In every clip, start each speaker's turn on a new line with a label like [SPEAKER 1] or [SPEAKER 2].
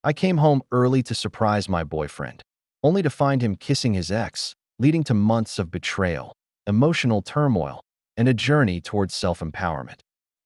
[SPEAKER 1] I came home early to surprise my boyfriend, only to find him kissing his ex, leading to months of betrayal, emotional turmoil, and a journey towards self-empowerment.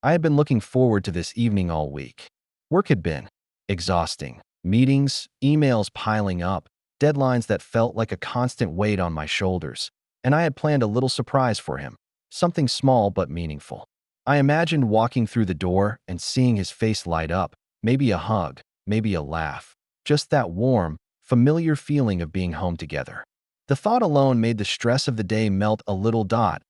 [SPEAKER 1] I had been looking forward to this evening all week. Work had been exhausting. Meetings, emails piling up, deadlines that felt like a constant weight on my shoulders, and I had planned a little surprise for him, something small but meaningful. I imagined walking through the door and seeing his face light up, maybe a hug, maybe a laugh, just that warm, familiar feeling of being home together. The thought alone made the stress of the day melt a little.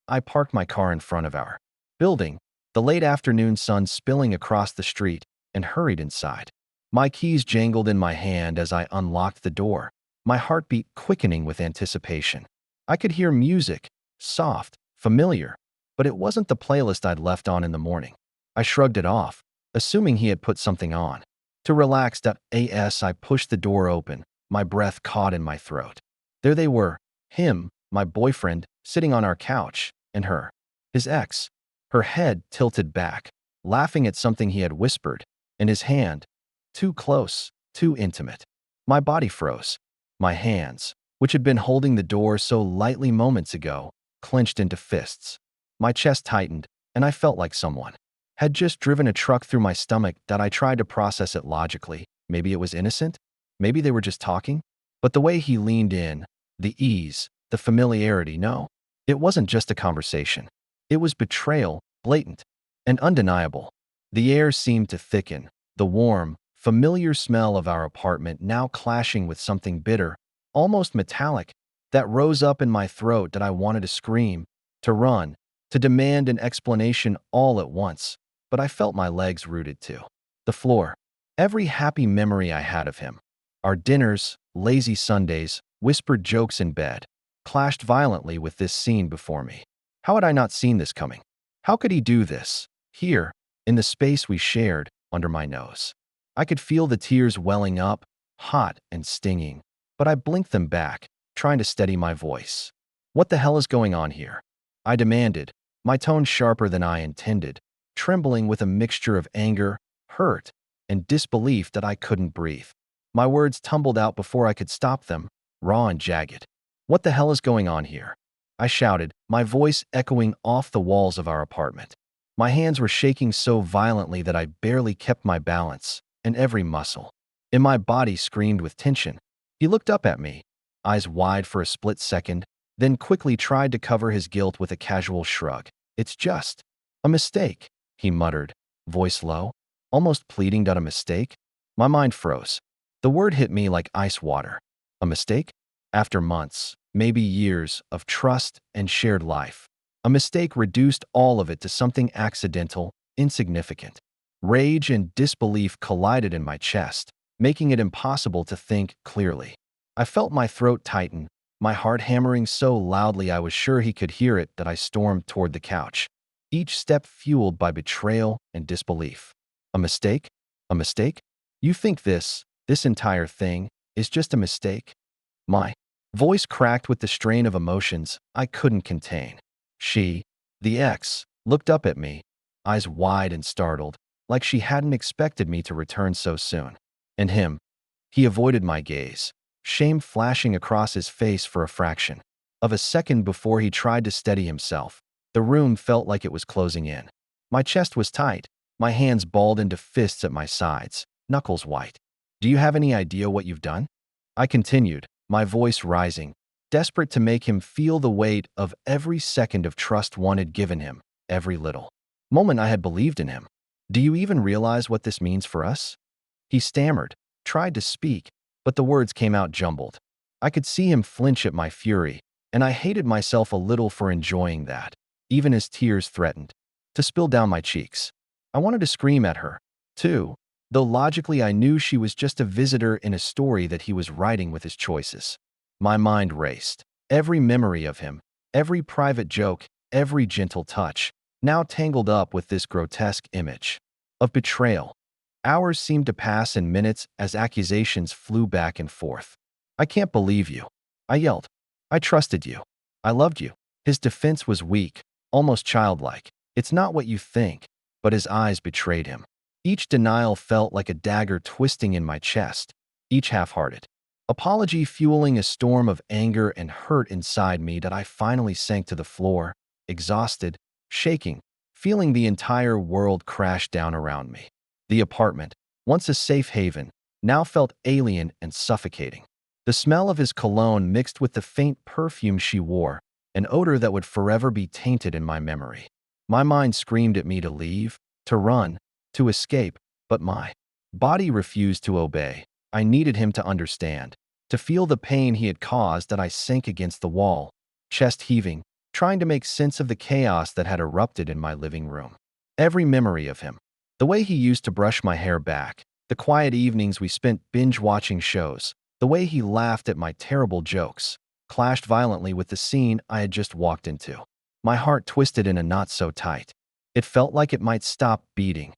[SPEAKER 1] I parked my car in front of our building, the late afternoon sun spilling across the street, and hurried inside. My keys jangled in my hand as I unlocked the door, my heartbeat quickening with anticipation. I could hear music, soft, familiar, but it wasn't the playlist I'd left on in the morning. I shrugged it off, assuming he had put something on. To relax, I pushed the door open, my breath caught in my throat. There they were, him, my boyfriend, sitting on our couch, and her, his ex, her head tilted back, laughing at something he had whispered, and his hand, too close, too intimate. My body froze. My hands, which had been holding the door so lightly moments ago, clenched into fists. My chest tightened, and I felt like someone had just driven a truck through my stomach. I tried to process it logically. Maybe it was innocent. Maybe they were just talking. But the way he leaned in, the ease, the familiarity, no. It wasn't just a conversation. It was betrayal, blatant and undeniable. The air seemed to thicken, the warm, familiar smell of our apartment now clashing with something bitter, almost metallic, that rose up in my throat. That I wanted to scream, to run, to demand an explanation all at once, but I felt my legs rooted to the floor. Every happy memory I had of him, our dinners, lazy Sundays, whispered jokes in bed, clashed violently with this scene before me. How had I not seen this coming? How could he do this, here, in the space we shared, under my nose? I could feel the tears welling up, hot and stinging, but I blinked them back, trying to steady my voice. What the hell is going on here? I demanded, my tone sharper than I intended, trembling with a mixture of anger, hurt, and disbelief that I couldn't breathe. My words tumbled out before I could stop them, raw and jagged. What the hell is going on here? I shouted, my voice echoing off the walls of our apartment. My hands were shaking so violently that I barely kept my balance, and every muscle in my body screamed with tension. He looked up at me, eyes wide for a split second, then quickly tried to cover his guilt with a casual shrug. It's just a mistake, he muttered, voice low, almost pleading. A mistake? My mind froze. The word hit me like ice water. A mistake? After months, maybe years, of trust and shared life, a mistake reduced all of it to something accidental, insignificant. Rage and disbelief collided in my chest, making it impossible to think clearly. I felt my throat tighten, my heart hammering so loudly I was sure he could hear it. That I stormed toward the couch, each step fueled by betrayal and disbelief. A mistake? A mistake? You think this entire thing, is just a mistake? My voice cracked with the strain of emotions I couldn't contain. She, the ex, looked up at me, eyes wide and startled, like she hadn't expected me to return so soon. And him, he avoided my gaze, shame flashing across his face for a fraction of a second before he tried to steady himself. The room felt like it was closing in. My chest was tight, my hands balled into fists at my sides, knuckles white. Do you have any idea what you've done? I continued, my voice rising, desperate to make him feel the weight of every second of trust one had given him, every little moment I had believed in him. Do you even realize what this means for us? He stammered, tried to speak, but the words came out jumbled. I could see him flinch at my fury, and I hated myself a little for enjoying that, even as tears threatened to spill down my cheeks. I wanted to scream at her, too, though logically I knew she was just a visitor in a story that he was writing with his choices. My mind raced. Every memory of him, every private joke, every gentle touch, now tangled up with this grotesque image of betrayal. Hours seemed to pass in minutes as accusations flew back and forth. I can't believe you, I yelled. I trusted you. I loved you. His defense was weak, almost childlike. It's not what you think, but his eyes betrayed him. Each denial felt like a dagger twisting in my chest, each half-hearted. Apology fueling a storm of anger and hurt inside me that I finally sank to the floor, exhausted, shaking, feeling the entire world crash down around me. The apartment, once a safe haven, now felt alien and suffocating. The smell of his cologne mixed with the faint perfume she wore, an odor that would forever be tainted in my memory. My mind screamed at me to leave, to run, to escape, but my body refused to obey. I needed him to understand, to feel the pain he had caused that I sank against the wall, chest heaving, trying to make sense of the chaos that had erupted in my living room. Every memory of him, the way he used to brush my hair back, the quiet evenings we spent binge-watching shows, the way he laughed at my terrible jokes, clashed violently with the scene I had just walked into. My heart twisted in a knot so tight. It felt like it might stop beating.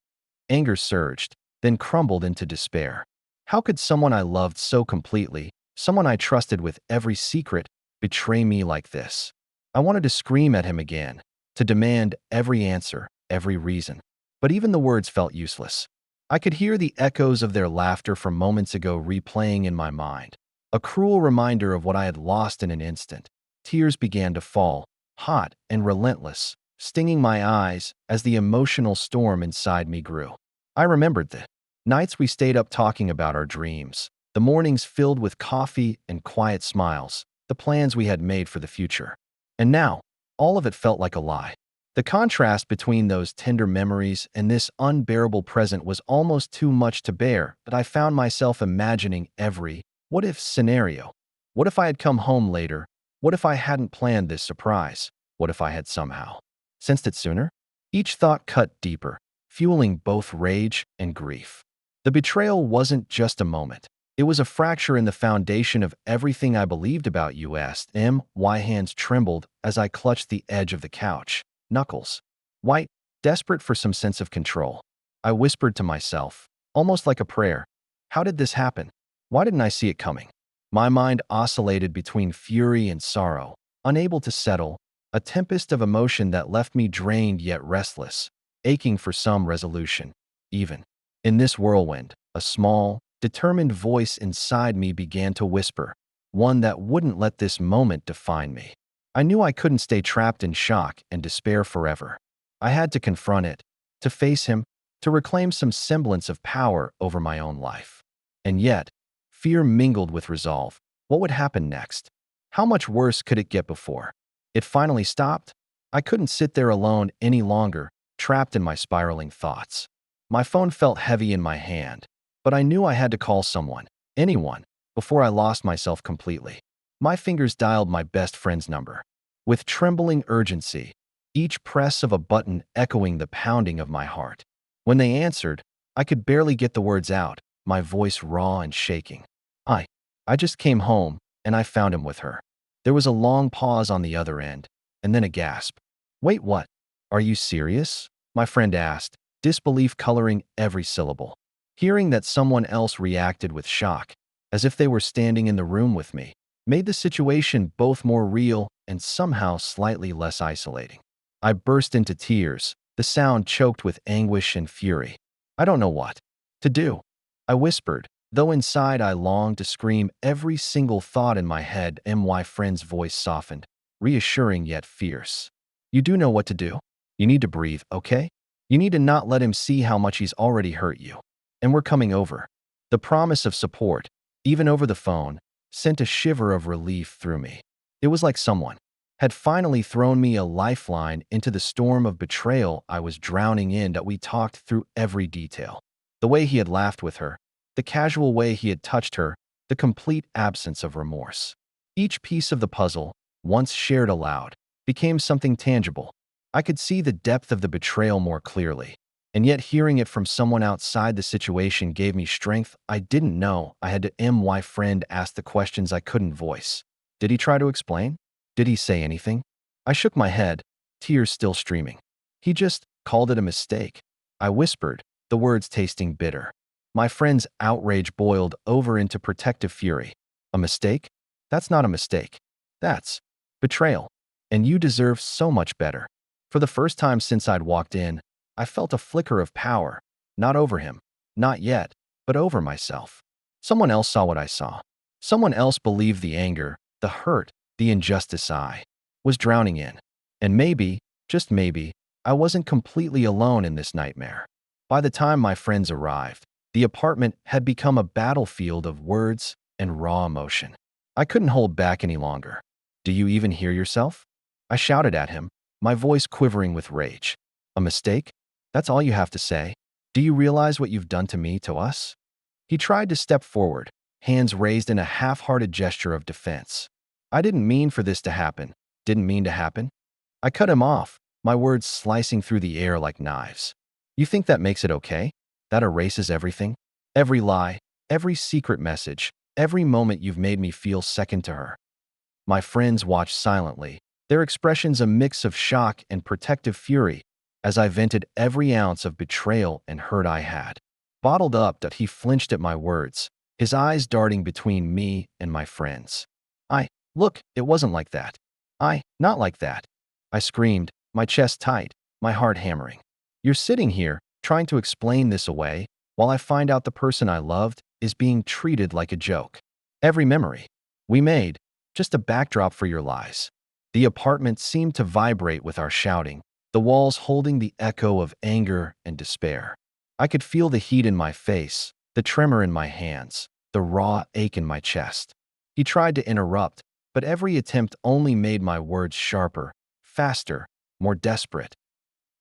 [SPEAKER 1] Anger surged, then crumbled into despair. How could someone I loved so completely, someone I trusted with every secret, betray me like this? I wanted to scream at him again, to demand every answer, every reason. But even the words felt useless. I could hear the echoes of their laughter from moments ago replaying in my mind. A cruel reminder of what I had lost in an instant. Tears began to fall, hot and relentless, stinging my eyes as the emotional storm inside me grew. I remembered the nights we stayed up talking about our dreams, the mornings filled with coffee and quiet smiles, the plans we had made for the future. And now, all of it felt like a lie. The contrast between those tender memories and this unbearable present was almost too much to bear, that I found myself imagining every what-if scenario. What if I had come home later? What if I hadn't planned this surprise? What if I had somehow sensed it sooner? Each thought cut deeper, fueling both rage and grief. The betrayal wasn't just a moment. It was a fracture in the foundation of everything I believed about us. My hands trembled as I clutched the edge of the couch, knuckles white, desperate for some sense of control. I whispered to myself, almost like a prayer, how did this happen? Why didn't I see it coming? My mind oscillated between fury and sorrow, unable to settle, a tempest of emotion that left me drained yet restless, aching for some resolution. Even in this whirlwind, a small, determined voice inside me began to whisper, one that wouldn't let this moment define me. I knew I couldn't stay trapped in shock and despair forever. I had to confront it, to face him, to reclaim some semblance of power over my own life. And yet, fear mingled with resolve. What would happen next? How much worse could it get before it finally stopped? I couldn't sit there alone any longer, trapped in my spiraling thoughts. My phone felt heavy in my hand, but I knew I had to call someone, anyone, before I lost myself completely. My fingers dialed my best friend's number. With trembling urgency, each press of a button echoing the pounding of my heart. When they answered, I could barely get the words out, my voice raw and shaking. I just came home, and I found him with her. There was a long pause on the other end, and then a gasp. Wait, what? Are you serious? My friend asked, disbelief coloring every syllable. Hearing that someone else reacted with shock, as if they were standing in the room with me, made the situation both more real and somehow slightly less isolating. I burst into tears, the sound choked with anguish and fury. I don't know what to do, I whispered, though inside I longed to scream every single thought in my head. My friend's voice softened, reassuring yet fierce. You do know what to do. You need to breathe, okay? You need to not let him see how much he's already hurt you. And we're coming over. The promise of support, even over the phone, sent a shiver of relief through me. It was like someone had finally thrown me a lifeline into the storm of betrayal I was drowning in. That we talked through every detail. The way he had laughed with her, the casual way he had touched her, the complete absence of remorse. Each piece of the puzzle, once shared aloud, became something tangible. I could see the depth of the betrayal more clearly, and yet hearing it from someone outside the situation gave me strength I didn't know I had to. My friend asked the questions I couldn't voice. Did he try to explain? Did he say anything? I shook my head, tears still streaming. He just called it a mistake, I whispered, the words tasting bitter. My friend's outrage boiled over into protective fury. A mistake? That's not a mistake. That's betrayal. And you deserve so much better. For the first time since I'd walked in, I felt a flicker of power, not over him, not yet, but over myself. Someone else saw what I saw. Someone else believed the anger, the hurt, the injustice I was drowning in. And maybe, just maybe, I wasn't completely alone in this nightmare. By the time my friends arrived, the apartment had become a battlefield of words and raw emotion. I couldn't hold back any longer. "Do you even hear yourself?" I shouted at him, my voice quivering with rage. "A mistake? That's all you have to say? Do you realize what you've done to me, to us?" He tried to step forward, hands raised in a half-hearted gesture of defense. "I didn't mean for this to happen. Didn't mean to happen." I cut him off, my words slicing through the air like knives. "You think that makes it okay? That erases everything? Every lie, every secret message, every moment you've made me feel second to her." My friends watched silently, their expressions a mix of shock and protective fury, as I vented every ounce of betrayal and hurt I had. Bottled up, that he flinched at my words, his eyes darting between me and my friends. Look, it wasn't like that. Not like that." I screamed, my chest tight, my heart hammering. "You're sitting here, trying to explain this away, while I find out the person I loved is being treated like a joke. Every memory we made, just a backdrop for your lies." The apartment seemed to vibrate with our shouting, the walls holding the echo of anger and despair. I could feel the heat in my face, the tremor in my hands, the raw ache in my chest. He tried to interrupt, but every attempt only made my words sharper, faster, more desperate.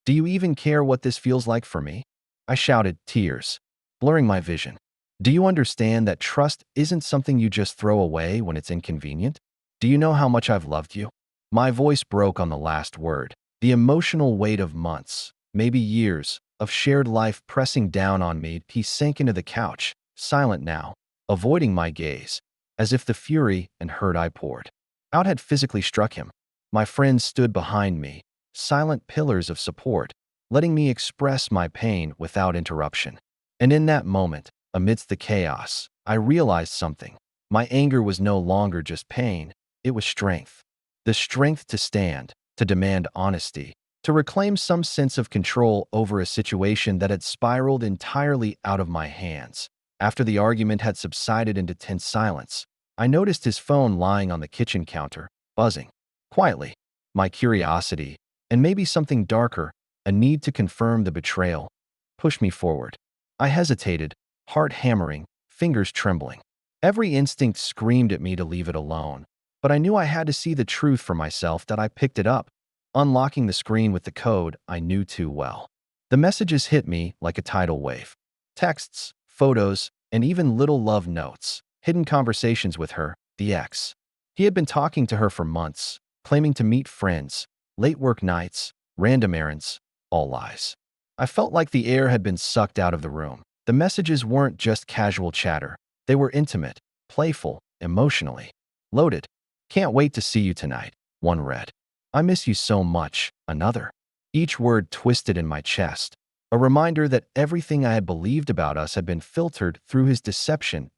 [SPEAKER 1] "Do you even care what this feels like for me?" I shouted, tears blurring my vision. "Do you understand that trust isn't something you just throw away when it's inconvenient? Do you know how much I've loved you?" My voice broke on the last word, the emotional weight of months, maybe years, of shared life pressing down on me. He sank into the couch, silent now, avoiding my gaze, as if the fury and hurt I poured out had physically struck him. My friends stood behind me, silent pillars of support, letting me express my pain without interruption. And in that moment, amidst the chaos, I realized something. My anger was no longer just pain, it was strength. The strength to stand, to demand honesty, to reclaim some sense of control over a situation that had spiraled entirely out of my hands. After the argument had subsided into tense silence, I noticed his phone lying on the kitchen counter, buzzing quietly. My curiosity, and maybe something darker, a need to confirm the betrayal, pushed me forward. I hesitated, heart hammering, fingers trembling. Every instinct screamed at me to leave it alone, but I knew I had to see the truth for myself. That I picked it up, unlocking the screen with the code I knew too well. The messages hit me like a tidal wave. Texts, photos, and even little love notes, hidden conversations with her, the ex. He had been talking to her for months, claiming to meet friends, late work nights, random errands, all lies. I felt like the air had been sucked out of the room. The messages weren't just casual chatter. They were intimate, playful, emotionally loaded. "Can't wait to see you tonight," one read. "I miss you so much," another. Each word twisted in my chest, a reminder that everything I had believed about us had been filtered through his deception.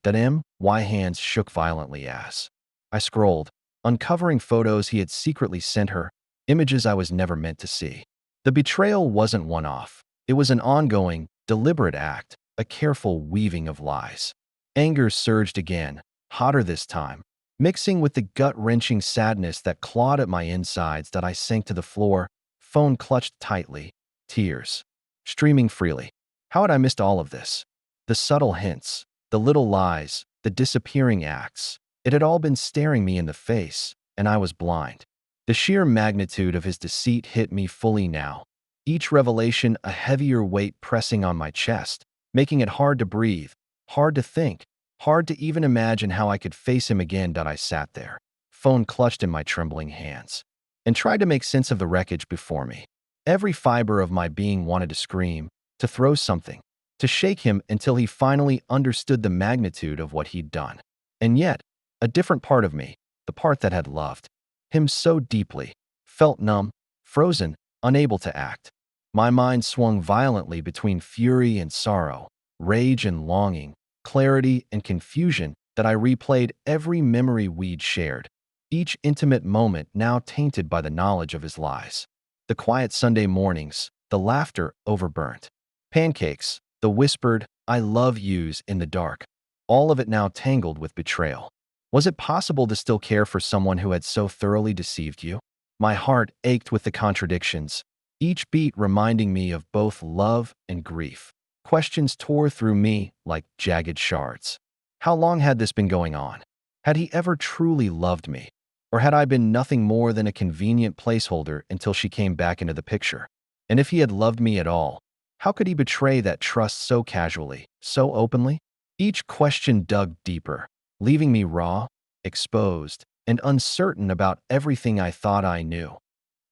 [SPEAKER 1] My hands shook violently as I scrolled, uncovering photos he had secretly sent her, images I was never meant to see. The betrayal wasn't one-off. It was an ongoing, deliberate act, a careful weaving of lies. Anger surged again, hotter this time, mixing with the gut-wrenching sadness that clawed at my insides. That I sank to the floor, phone clutched tightly, tears streaming freely. How had I missed all of this? The subtle hints, the little lies, the disappearing acts. It had all been staring me in the face, and I was blind. The sheer magnitude of his deceit hit me fully now, each revelation a heavier weight pressing on my chest, making it hard to breathe, hard to think, hard to even imagine how I could face him again. I sat there, phone clutched in my trembling hands, and tried to make sense of the wreckage before me. Every fiber of my being wanted to scream, to throw something, to shake him until he finally understood the magnitude of what he'd done. And yet, a different part of me, the part that had loved him so deeply, felt numb, frozen, unable to act. My mind swung violently between fury and sorrow, rage and longing, clarity and confusion. That I replayed every memory we'd shared, each intimate moment now tainted by the knowledge of his lies. The quiet Sunday mornings, the laughter over burnt pancakes, the whispered "I love yous" in the dark, all of it now tangled with betrayal. Was it possible to still care for someone who had so thoroughly deceived you? My heart ached with the contradictions, each beat reminding me of both love and grief. Questions tore through me like jagged shards. How long had this been going on? Had he ever truly loved me? Or had I been nothing more than a convenient placeholder until she came back into the picture? And if he had loved me at all, how could he betray that trust so casually, so openly? Each question dug deeper, leaving me raw, exposed, and uncertain about everything I thought I knew.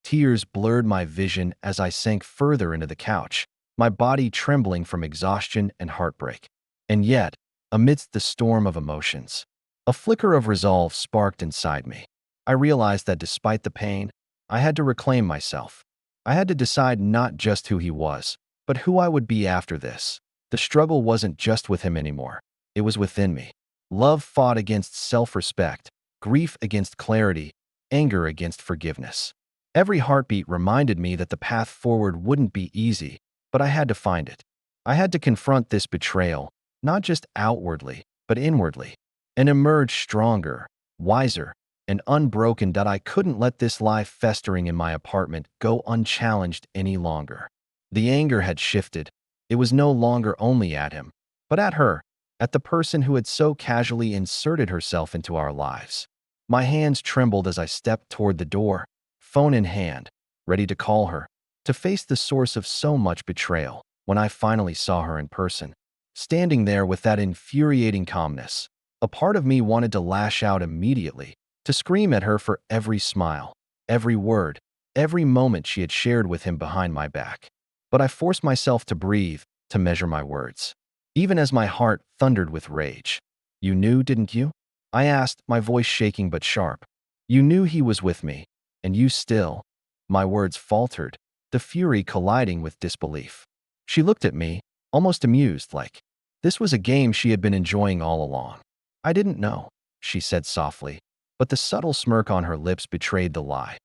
[SPEAKER 1] Tears blurred my vision as I sank further into the couch, my body trembling from exhaustion and heartbreak. And yet, amidst the storm of emotions, a flicker of resolve sparked inside me. I realized that despite the pain, I had to reclaim myself. I had to decide not just who he was, but who I would be after this. The struggle wasn't just with him anymore. It was within me. Love fought against self-respect, grief against clarity, anger against forgiveness. Every heartbeat reminded me that the path forward wouldn't be easy, but I had to find it. I had to confront this betrayal, not just outwardly, but inwardly, and emerge stronger, wiser, and unbroken. That I couldn't let this life festering in my apartment go unchallenged any longer. The anger had shifted. It was no longer only at him, but at her, at the person who had so casually inserted herself into our lives. My hands trembled as I stepped toward the door, phone in hand, ready to call her, to face the source of so much betrayal. When I finally saw her in person, standing there with that infuriating calmness, a part of me wanted to lash out immediately, to scream at her for every smile, every word, every moment she had shared with him behind my back. But I forced myself to breathe, to measure my words, even as my heart thundered with rage. "You knew, didn't you?" I asked, my voice shaking but sharp. "You knew he was with me, and you still—" My words faltered, the fury colliding with disbelief. She looked at me, almost amused, like this was a game she had been enjoying all along. "I didn't know," she said softly, but the subtle smirk on her lips betrayed the lie.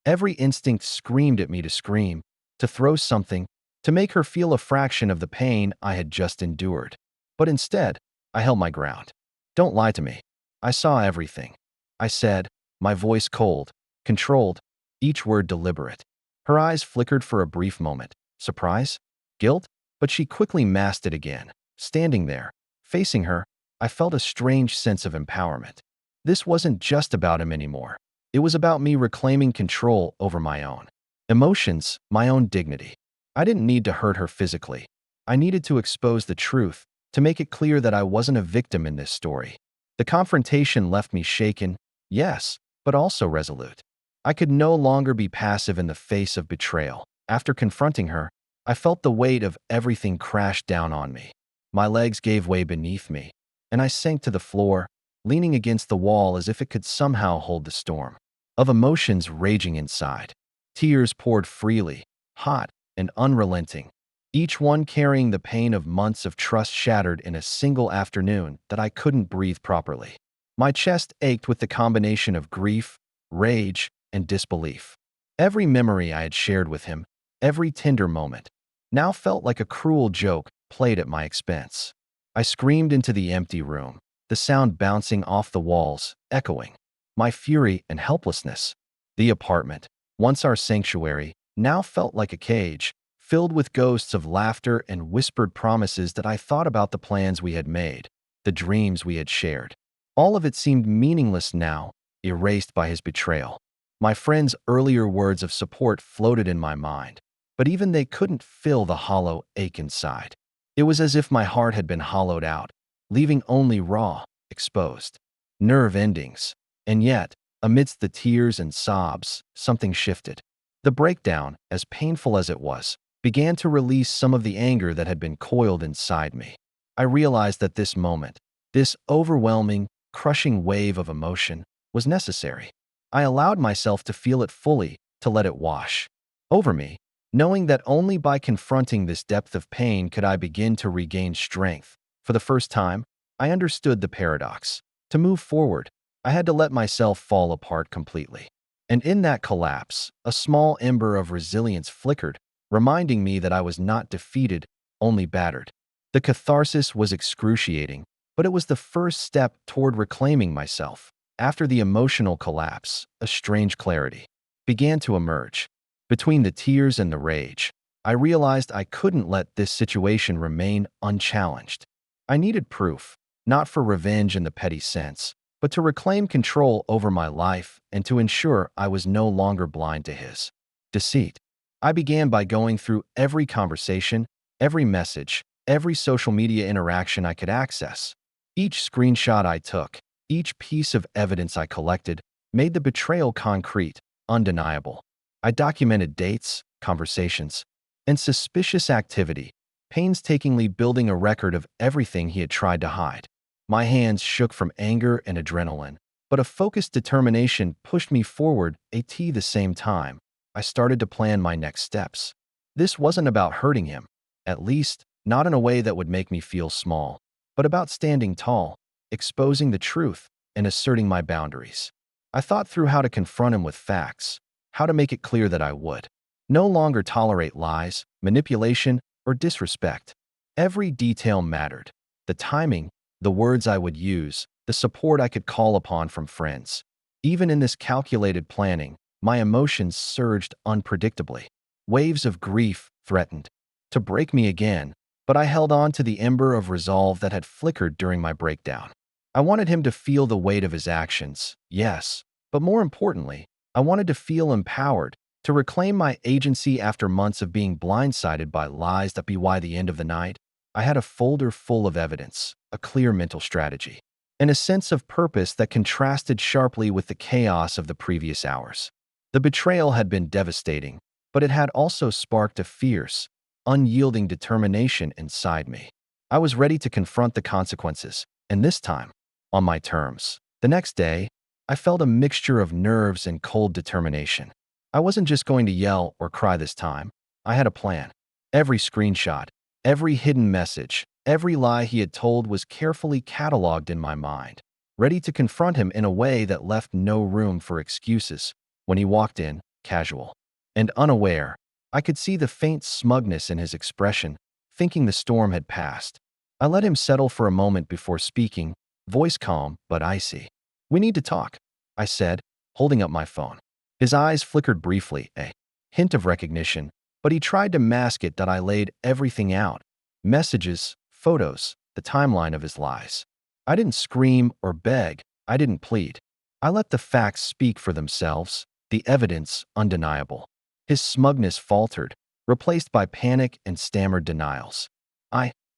[SPEAKER 1] Every instinct screamed at me to scream, to throw something, to make her feel a fraction of the pain I had just endured. But instead, I held my ground. "Don't lie to me. I saw everything," I said, my voice cold, controlled, each word deliberate. Her eyes flickered for a brief moment. Surprise? Guilt? But she quickly masked it again. Standing there, facing her, I felt a strange sense of empowerment. This wasn't just about him anymore. It was about me reclaiming control over my own emotions, my own dignity. I didn't need to hurt her physically. I needed to expose the truth, to make it clear that I wasn't a victim in this story. The confrontation left me shaken, yes, but also resolute. I could no longer be passive in the face of betrayal. After confronting her, I felt the weight of everything crash down on me. My legs gave way beneath me, and I sank to the floor, leaning against the wall as if it could somehow hold the storm of emotions raging inside. Tears poured freely, hot and unrelenting, each one carrying the pain of months of trust shattered in a single afternoon that I couldn't breathe properly. My chest ached with the combination of grief, rage, and disbelief. Every memory I had shared with him, every tender moment, now felt like a cruel joke played at my expense. I screamed into the empty room, the sound bouncing off the walls, echoing my fury and helplessness. The apartment, once our sanctuary, now felt like a cage, filled with ghosts of laughter and whispered promises that I thought about the plans we had made, the dreams we had shared. All of it seemed meaningless now, erased by his betrayal. My friend's earlier words of support floated in my mind, but even they couldn't fill the hollow ache inside. It was as if my heart had been hollowed out, leaving only raw, exposed nerve endings. And yet, amidst the tears and sobs, something shifted. The breakdown, as painful as it was, began to release some of the anger that had been coiled inside me. I realized that this moment, this overwhelming, crushing wave of emotion, was necessary. I allowed myself to feel it fully, to let it wash over me, knowing that only by confronting this depth of pain could I begin to regain strength. For the first time, I understood the paradox. To move forward, I had to let myself fall apart completely. And in that collapse, a small ember of resilience flickered, reminding me that I was not defeated, only battered. The catharsis was excruciating, but it was the first step toward reclaiming myself. After the emotional collapse, a strange clarity began to emerge. Between the tears and the rage, I realized I couldn't let this situation remain unchallenged. I needed proof, not for revenge in the petty sense, but to reclaim control over my life and to ensure I was no longer blind to his deceit. I began by going through every conversation, every message, every social media interaction I could access. Each screenshot I took, each piece of evidence I collected, made the betrayal concrete, undeniable. I documented dates, conversations, and suspicious activity, painstakingly building a record of everything he had tried to hide. My hands shook from anger and adrenaline, but a focused determination pushed me forward at the same time. I started to plan my next steps. This wasn't about hurting him, at least not in a way that would make me feel small, but about standing tall, exposing the truth, and asserting my boundaries. I thought through how to confront him with facts, how to make it clear that I would no longer tolerate lies, manipulation, or disrespect. Every detail mattered. The timing, the words I would use, the support I could call upon from friends. Even in this calculated planning, my emotions surged unpredictably. Waves of grief threatened to break me again, but I held on to the ember of resolve that had flickered during my breakdown. I wanted him to feel the weight of his actions, yes, but more importantly, I wanted to feel empowered, to reclaim my agency after months of being blindsided by lies that by the end of the night. I had a folder full of evidence, a clear mental strategy, and a sense of purpose that contrasted sharply with the chaos of the previous hours. The betrayal had been devastating, but it had also sparked a fierce, unyielding determination inside me. I was ready to confront the consequences, and this time, on my terms. The next day, I felt a mixture of nerves and cold determination. I wasn't just going to yell or cry this time. I had a plan. Every screenshot, every hidden message, every lie he had told was carefully cataloged in my mind, ready to confront him in a way that left no room for excuses. When he walked in, casual and unaware, I could see the faint smugness in his expression, thinking the storm had passed. I let him settle for a moment before speaking, voice calm but icy. "We need to talk," I said, holding up my phone. His eyes flickered briefly, a hint of recognition, but he tried to mask it that I laid everything out. Messages, photos, the timeline of his lies. I didn't scream or beg. I didn't plead. I let the facts speak for themselves, the evidence undeniable. His smugness faltered, replaced by panic and stammered denials.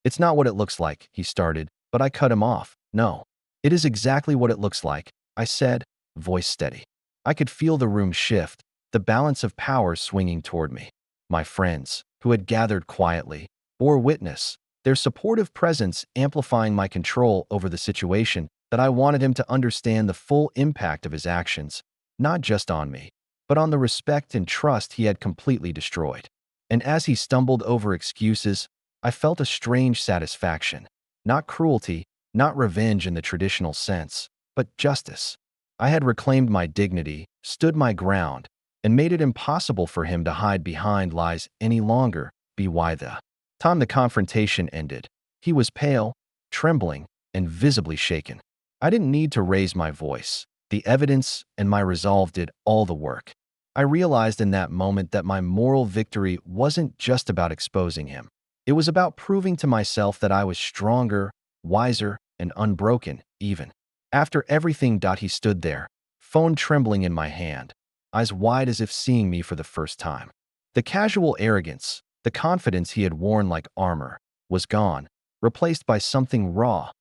[SPEAKER 1] It's not what it looks like," he started, but I cut him off. "No, it is exactly what it looks like," I said, voice steady. I could feel the room shift, the balance of power swinging toward me. My friends, who had gathered quietly, bore witness, their supportive presence amplifying my control over the situation. That I wanted him to understand the full impact of his actions, not just on me, but on the respect and trust he had completely destroyed. And as he stumbled over excuses, I felt a strange satisfaction. Not cruelty, not revenge in the traditional sense, but justice. I had reclaimed my dignity, stood my ground, and made it impossible for him to hide behind lies any longer. By the time the confrontation ended, he was pale, trembling, and visibly shaken. I didn't need to raise my voice. The evidence and my resolve did all the work. I realized in that moment that my moral victory wasn't just about exposing him. It was about proving to myself that I was stronger, wiser, and unbroken, even after everything. He stood there, phone trembling in my hand, eyes wide as if seeing me for the first time. The casual arrogance, the confidence he had worn like armor, was gone, replaced by something raw,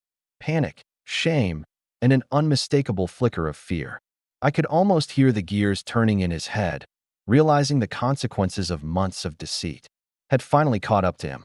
[SPEAKER 1] panic, shame, and an unmistakable flicker of fear. I could almost hear the gears turning in his head, realizing the consequences of months of deceit had finally caught up to him.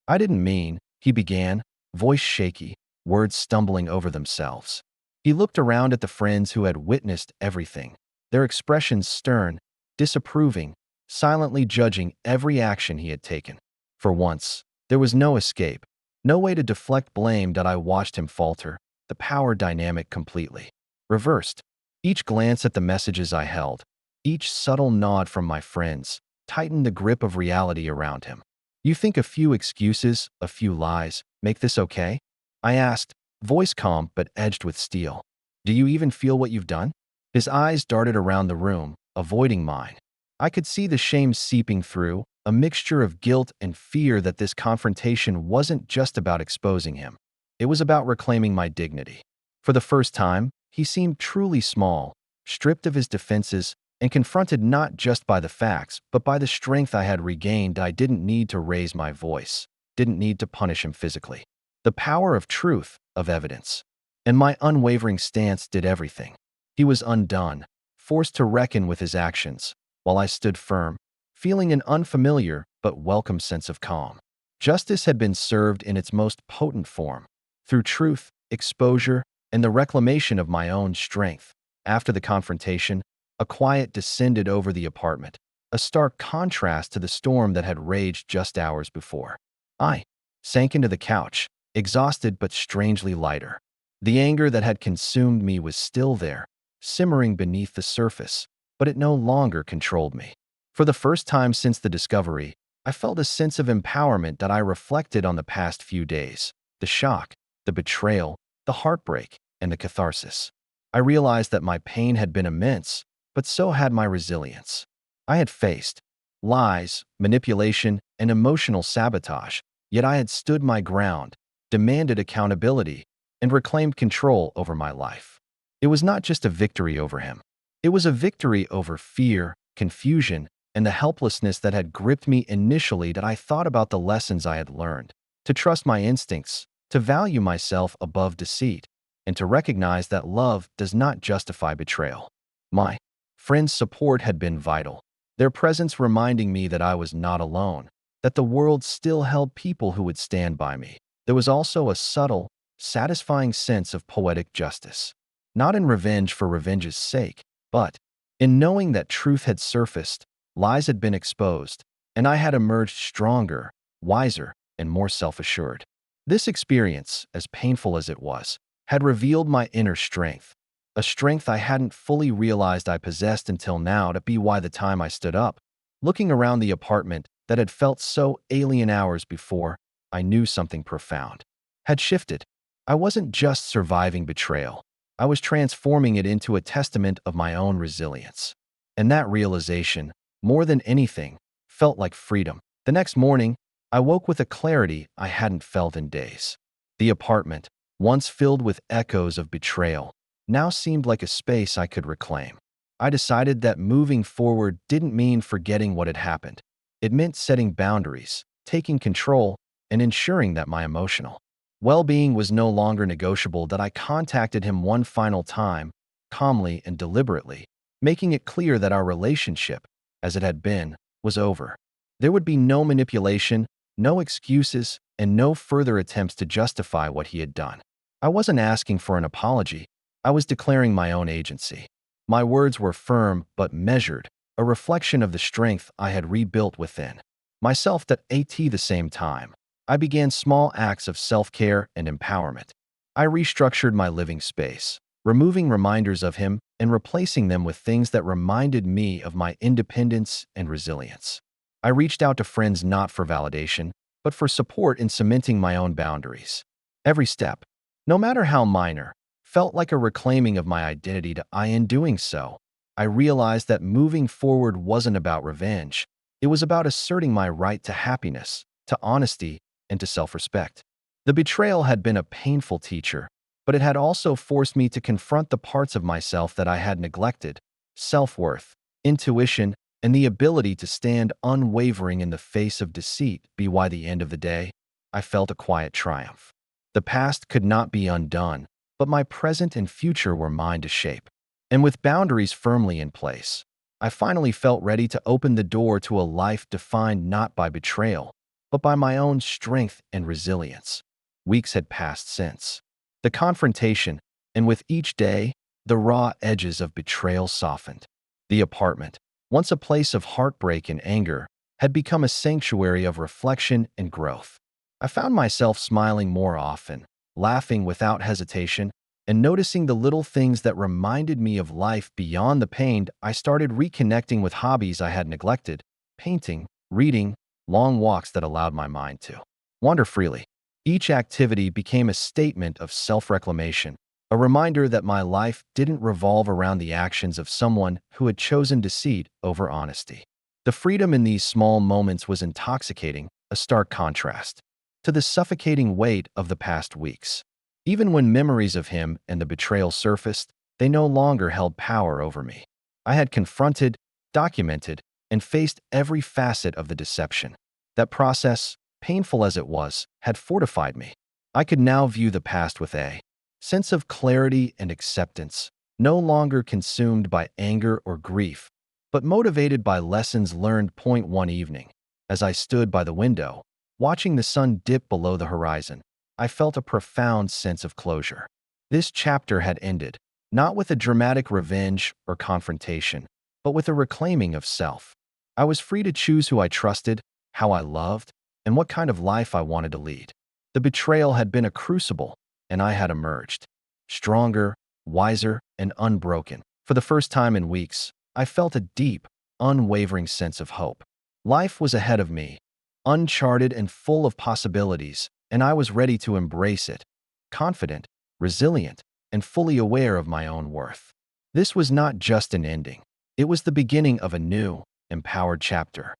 [SPEAKER 1] I didn't mean," he began, voice shaky, words stumbling over themselves. He looked around at the friends who had witnessed everything, their expressions stern, disapproving, silently judging every action he had taken. For once, there was no escape, no way to deflect blame. I watched him falter, the power dynamic completely reversed. Each glance at the messages I held, each subtle nod from my friends, tightened the grip of reality around him. "You think a few excuses, a few lies, make this okay?" I asked, voice calm but edged with steel. Do you even feel what you've done? His eyes darted around the room, avoiding mine. I could see the shame seeping through, a mixture of guilt and fear that this confrontation wasn't just about exposing him. It was about reclaiming my dignity. For the first time, he seemed truly small, stripped of his defenses, and confronted not just by the facts, but by the strength I had regained. I didn't need to raise my voice, didn't need to punish him physically. The power of truth, of evidence. And my unwavering stance did everything. He was undone, forced to reckon with his actions, while I stood firm, feeling an unfamiliar but welcome sense of calm. Justice had been served in its most potent form, through truth, exposure, and the reclamation of my own strength. After the confrontation, a quiet descended over the apartment, a stark contrast to the storm that had raged just hours before. I sank into the couch, exhausted but strangely lighter. The anger that had consumed me was still there, simmering beneath the surface, but it no longer controlled me. For the first time since the discovery, I felt a sense of empowerment that I reflected on the past few days. The shock, the betrayal, the heartbreak, and the catharsis. I realized that my pain had been immense, but so had my resilience. I had faced lies, manipulation, and emotional sabotage, yet I had stood my ground, demanded accountability, and reclaimed control over my life. It was not just a victory over him. It was a victory over fear, confusion, and the helplessness that had gripped me initially. That I thought about the lessons I had learned, to trust my instincts, to value myself above deceit, and to recognize that love does not justify betrayal. My friends' support had been vital, their presence reminding me that I was not alone, that the world still held people who would stand by me. There was also a subtle, satisfying sense of poetic justice, not in revenge for revenge's sake, but in knowing that truth had surfaced, lies had been exposed, and I had emerged stronger, wiser, and more self-assured. This experience, as painful as it was, had revealed my inner strength, a strength I hadn't fully realized I possessed until now. To be why the time I stood up, looking around the apartment that had felt so alien hours before, I knew something profound had shifted. I wasn't just surviving betrayal. I was transforming it into a testament of my own resilience. And that realization, more than anything, felt like freedom. The next morning, I woke with a clarity I hadn't felt in days. The apartment, once filled with echoes of betrayal, now seemed like a space I could reclaim. I decided that moving forward didn't mean forgetting what had happened. It meant setting boundaries, taking control, and ensuring that my emotional well-being was no longer negotiable. That I contacted him one final time, calmly and deliberately, making it clear that our relationship, as it had been, was over. There would be no manipulation, no excuses, and no further attempts to justify what he had done. I wasn't asking for an apology. I was declaring my own agency. My words were firm but measured, a reflection of the strength I had rebuilt within myself. At the same time, I began small acts of self-care and empowerment. I restructured my living space, removing reminders of him and replacing them with things that reminded me of my independence and resilience. I reached out to friends not for validation, but for support in cementing my own boundaries. Every step, no matter how minor, felt like a reclaiming of my identity. In doing so, I realized that moving forward wasn't about revenge. It was about asserting my right to happiness, to honesty, and to self-respect. The betrayal had been a painful teacher, but it had also forced me to confront the parts of myself that I had neglected: self-worth, intuition, and the ability to stand unwavering in the face of deceit. By the end of the day, I felt a quiet triumph. The past could not be undone, but my present and future were mine to shape. And with boundaries firmly in place, I finally felt ready to open the door to a life defined not by betrayal, but by my own strength and resilience. Weeks had passed since the confrontation, and with each day, the raw edges of betrayal softened. The apartment, once a place of heartbreak and anger, had become a sanctuary of reflection and growth. I found myself smiling more often, laughing without hesitation, and noticing the little things that reminded me of life beyond the pain. I started reconnecting with hobbies I had neglected: painting, reading, long walks that allowed my mind to wander freely. Each activity became a statement of self-reclamation, a reminder that my life didn't revolve around the actions of someone who had chosen deceit over honesty. The freedom in these small moments was intoxicating, a stark contrast to the suffocating weight of the past weeks. Even when memories of him and the betrayal surfaced, they no longer held power over me. I had confronted, documented, and faced every facet of the deception. That process, painful as it was, had fortified me. I could now view the past with a sense of clarity and acceptance, no longer consumed by anger or grief, but motivated by lessons learned. One evening, as I stood by the window, watching the sun dip below the horizon, I felt a profound sense of closure. This chapter had ended, not with a dramatic revenge or confrontation, but with a reclaiming of self. I was free to choose who I trusted, how I loved, and what kind of life I wanted to lead. The betrayal had been a crucible, and I had emerged stronger, wiser, and unbroken. For the first time in weeks, I felt a deep, unwavering sense of hope. Life was ahead of me, uncharted and full of possibilities, and I was ready to embrace it, confident, resilient, and fully aware of my own worth. This was not just an ending. It was the beginning of a new, empowered chapter.